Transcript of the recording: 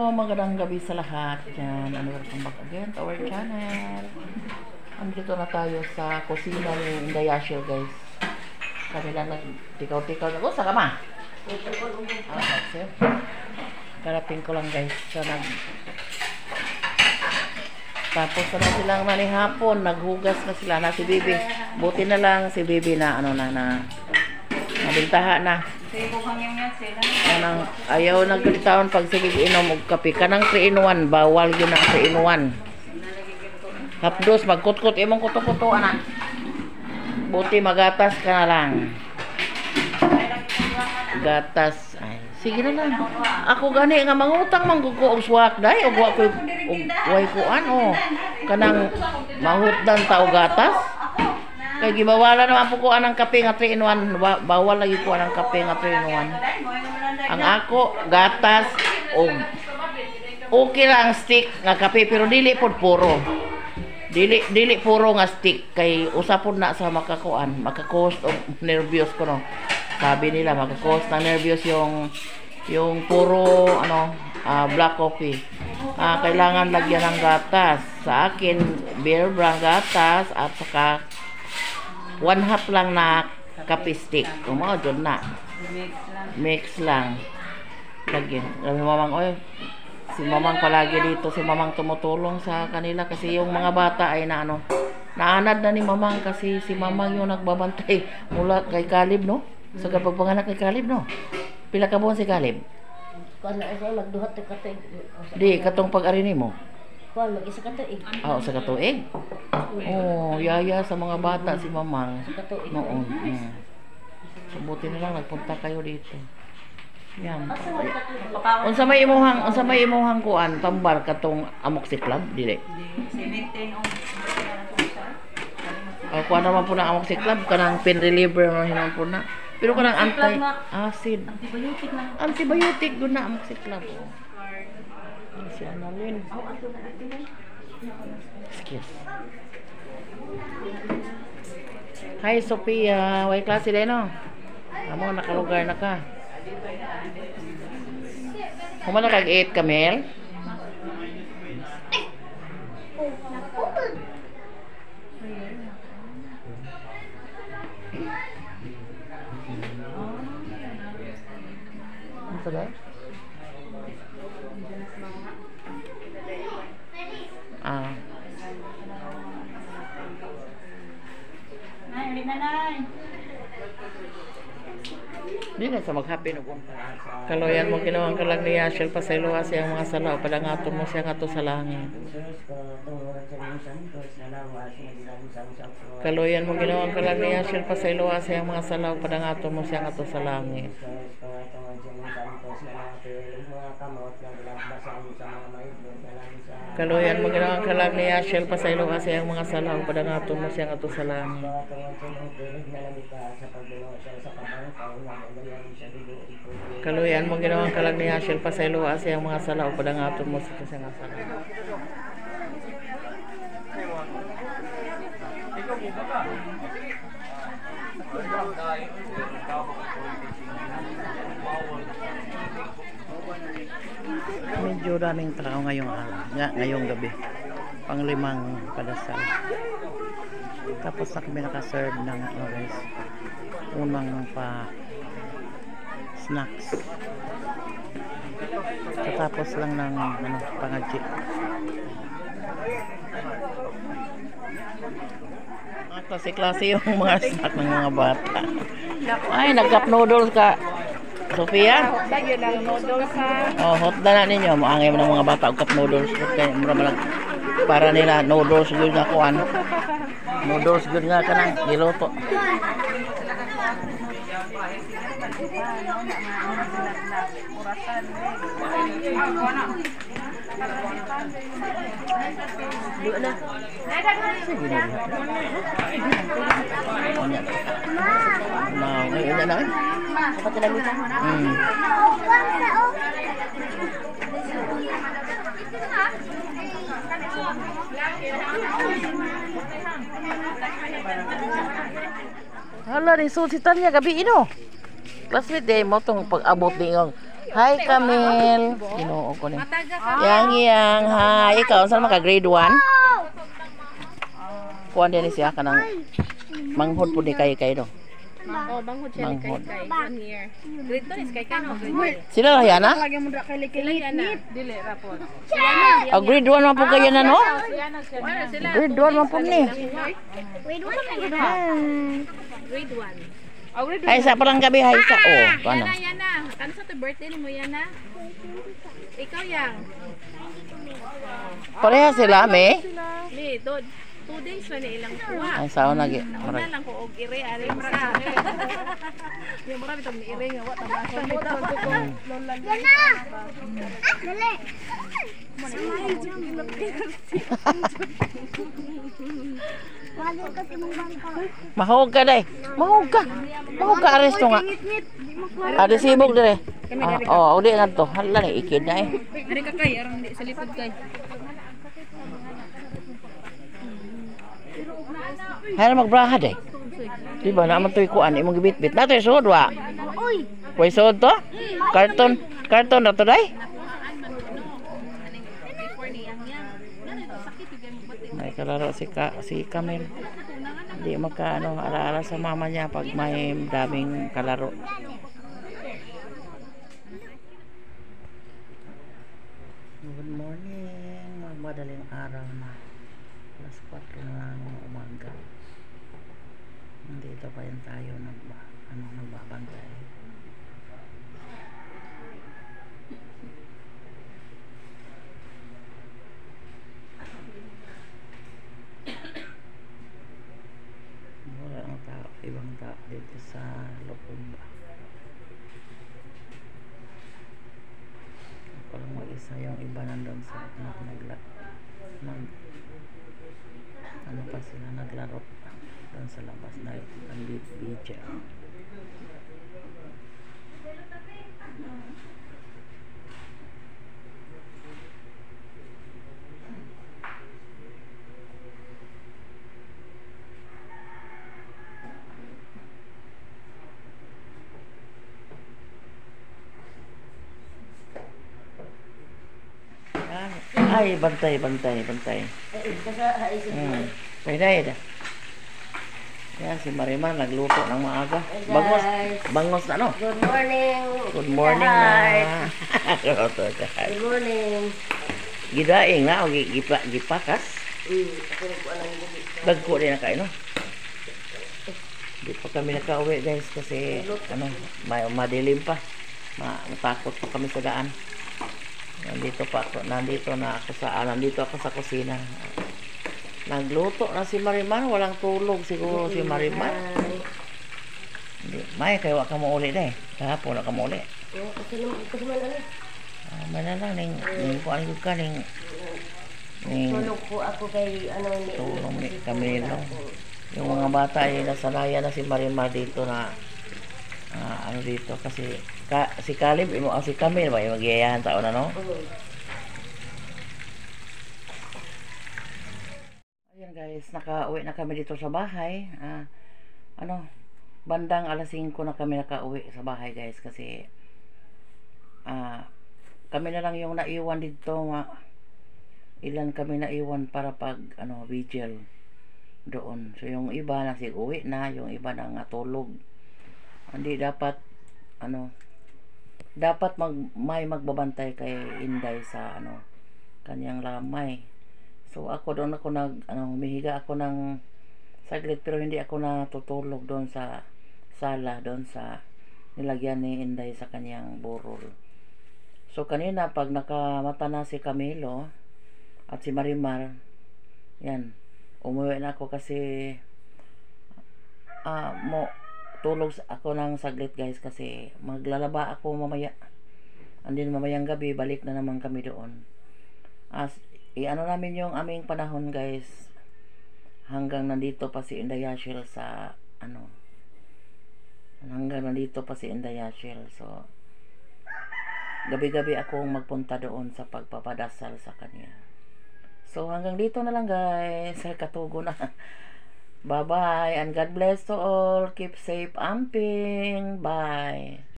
Magandang gabi sa lahat dyan. Welcome back again to our channel. Andito na tayo sa kusina ni Inday Yashil, guys. Kanila nag-tikaw-tikaw na. Sa kama? Sir. Karating ko lang, guys. So, tapos na silang manihapon. Naghugas na sila na si Bibi. Buti na lang si Bibi na nabintaha na. Ayaw nagkalitawan pag sige inom og kape. Kanang 3-in-1, bawal yun ang 3-in-1. Hapdos, magkutkot imong kuto-kuto, anak. Buti magatas ka na lang. Gatas. Ay, sige na lang. Ako gani nga mangutang manggugo og swak day og wa ko way kuan kanang mahutdan ta og gatas. Kay gibawala naman po ko anang kape nga 3-in-1. Bawal lagi ko anang kape nga 3-in-1. Ang ako gatas og okay lang stick nga kape pero dili pod puro. Dili puro nga stick kay usapon na sa maka-cause og nervyos ko no. Sabi nila maka-cause na nervyos yung puro black coffee. Kailangan lagyan ng gatas. Sa akin beer brand gatas at saka 1/2 lang na kape stick. Kumao dyan na. Mix lang. Lagyan. Si mamang palagi dito. Si mamang tumutulong sa kanila. Kasi yung mga bata ay naanad na ni mamang. Kasi si mamang yung nagbabantay mula kay Caleb, no? Sa pagpanganak kay Caleb, no? Pila ka buwan si Caleb? Di, katong pag-arini mo. Lagi sa katuig. Sa katuig? Yaya sa mga bata si mamang. Sa katuig. Noon. Buti na lang nagpunta kayo dito. Yan. Unsa may imuhang kuan tambal katong amok si club dili. Kuan naman po na amok si club kanang pain reliever man hinon po na. Pero kanang anti-acid. Antibiotic do na amok si club. Si Annalyn. Excuse. Hi Sophia, way klase din no? Amo nakalugar na ka. Humana kag 8 Kamel? Ano ba? Di na sa maghappy no kung kaloyan mo ginawang kalag ni Yashil pasayloa siyang mga salaw padangaton mo siya nga to sa langit. Kaloyan mo ginawang kalag ni Yashil pasayloa siyang mga salaw padangaton mo siya nga to sa langit. Kaloyan mo ginawang kalag ni Yashil pasayloa siyang mga salaw padangaton mo siya nga to sa langit. Kaluyan mo ginawang kalag ni Yashil pasayloa siyang mga salaw padangaton mo sa siyang salaw. Medyo daming tao ngayong gabi. Pang-5 padasal. Tapos na kami nakaserve ng guys. Unang snacks. Tapos lang ng pangadji. Klase-klase yung mga snack ng mga bata. Ay, nag-cup noodles ka. Sophia? Lagi lang noodles ha. Hot na ninyo. Maangay mo ng mga bata cup noodles. Para nila noodles good nga kuan. Noodles good nga ka nang giluto. Hala, resultitan niya gabi ino. Classmate mo tong pag-abot ni Hi, Camille. Ginoo ko ni. Yang. Hi. Ikaw, saan maka grade 1? Kuan din siya kanang manghod po di kay do. Oh, banghod siya ni Manghod. kay 1 year. Grade 2 is kay kano, grade 2. Sila lah yana? Lagi mo dra kay likit. Dili ra po. Oh, grade 1 man po kayo na no? Wala sila. Grade 1 man po ni. Grade 1 Grade 1. Oh, grade 1. Ay sa parang gabi hay sa. Oh, ano? Yana. Kan sa to birthday mo yana? Ikaw yang. Pareha sila me. Ni, 2 days na ilang kuha. Ay sao nagi. Una lang ko og ire ari mara. Yung mara bitong ni ire nga wa tabasa mo ko. Yana. Dali. Mahog ka day. Mahog ka. Mahog ka aresto nga. Ada sibog dire. Oh, udi nga to. Hala ni ikid na eh. Ari ka kay arang di sa lipod kay. Hay magbraha day. Di ba naman to'y kuan imong gibitbit. Nato yung suod wa. Uy. Kuy suod to? Karton na to day. May kalaro si Camille. Hindi maka alaala sa mama niya pag may daming kalaro. Good morning. Madaling araw na. Alas 4 na ng umaga. Nandito pa yan tayo nagbabantay. Wala ang tao, ibang tao dito sa loob. Ako lang mag-isa, yung iba nandun sa ano pa sila naglaro doon sa labas na ang beach. Ay, bantay. Pwede. Yan, si Marimar nagluto ng maaga. Bangos na no? Good morning. Good morning na. Good morning. Gidaing na, o gipakas. Dagko din na kayo, no? Di pa kami nakauwi guys kasi madilim pa. Matakot pa kami sa daan. Nandito ako sa kusina. Nagluto na si Marimar, walang tulog siguro si Marimar. May kayo ka mo uli na eh. Kahapon na ka mo uli. Manala ning kuan ka ning Tulog po ako kay tulong ni Camilo. Yung mga bata ay nasanayan na si Marimar dito na dito kasi si Caleb si Camille ba yung magiyayahan taon na no? Ayan guys, nakauwi na kami dito sa bahay. Bandang alas 5 na kami nakauwi sa bahay guys kasi kami na lang yung naiwan dito. Ilan kami naiwan para pag vigil doon. So yung iba nag-uwi na, yung iba na natulog. Hindi dapat dapat may magbabantay kay Inday sa kanyang lamay. So ako doon ako humihiga ako ng saglit pero hindi ako natutulog doon sa sala doon sa nilagyan ni Inday sa kanyang burol. So kanina pag nakamata na si Camilo at si Marimar, yan, umuwi na ako kasi tulog ako ng saglit guys kasi maglalaba ako mamaya. And then mamayang gabi balik na naman kami doon. Namin yung aming panahon guys hanggang nandito pa si Inday Yashil sa hanggang nandito pa si Inday Yashil. So gabi-gabi akong magpunta doon sa pagpapadasal sa kanya. So hanggang dito na lang guys, katugo na. Bye bye and God bless to all. Keep safe, amping. Bye.